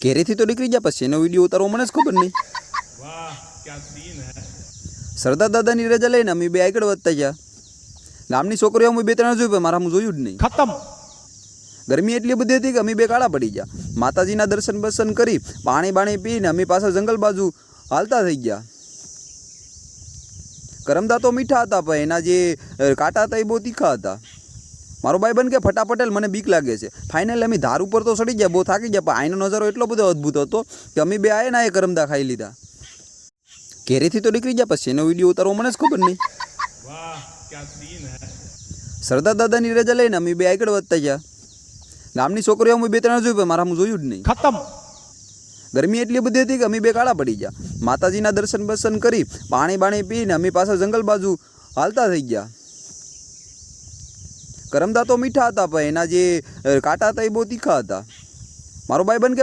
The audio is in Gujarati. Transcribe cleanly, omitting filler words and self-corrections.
ઘેરેથી તો નીકળી ગયા પછી એનો વિડીયો ઉતારવો મને જ ખબર નહીં. વાહ ક્યા સીન હે. સરદાર દાદાની રજા લઈને અમે બે આગળ વધતા ગયા. ગામની છોકરીઓ અમે બે ત્રણ જોયું પણ મારા હું જોયું જ નહીં. ખતમ. ગરમી એટલી બધી હતી કે અમે બે કાળા પડી ગયા. માતાજીના દર્શન બર્શન કરી પાણી બાણી પીને અમે પાછા જંગલ બાજુ હાલતા થઈ ગયા. કરમદા તો મીઠા હતા પણ એના જે કાંટા હતા એ બહુ તીખા હતા. મારો ભાઈ બન કે ફટાફટેલ મને બીક લાગે છે. ફાઇનલ અમે ધાર ઉપર તો ચડી ગયા, બહુ થાકી ગયા, પણ આઈનો નજારો એટલો બધો અદ્ભુત હતો કે અમે બે આયા ને એ કરમદા ખાઈ લીધા. ઘેરેથી તો નીકળી ગયા પછી એનો વિડીયો ઉતારવો મને જ ખબર નહીં. વાહ ક્યા સીન હે. સરદાર દાદાની રજા લઈને અમે બે આગળ વધતા ગયા. ગામની છોકરીઓ અમે બે ત્રણ જોયું પણ મારા હું જોયું જ નહીં. ખતમ. ગરમી એટલી બધી હતી કે અમે બે કાળા પડી ગયા. માતાજીના દર્શન બર્શન કરી પાણી બાણી પીને અમે પાછા જંગલ બાજુ હાલતા થઈ ગયા. કરમદા તો મીઠા હતા પણ એના જે કાંટા હતા એ બહુ તીખા હતા. મારો ભાઈ બન કે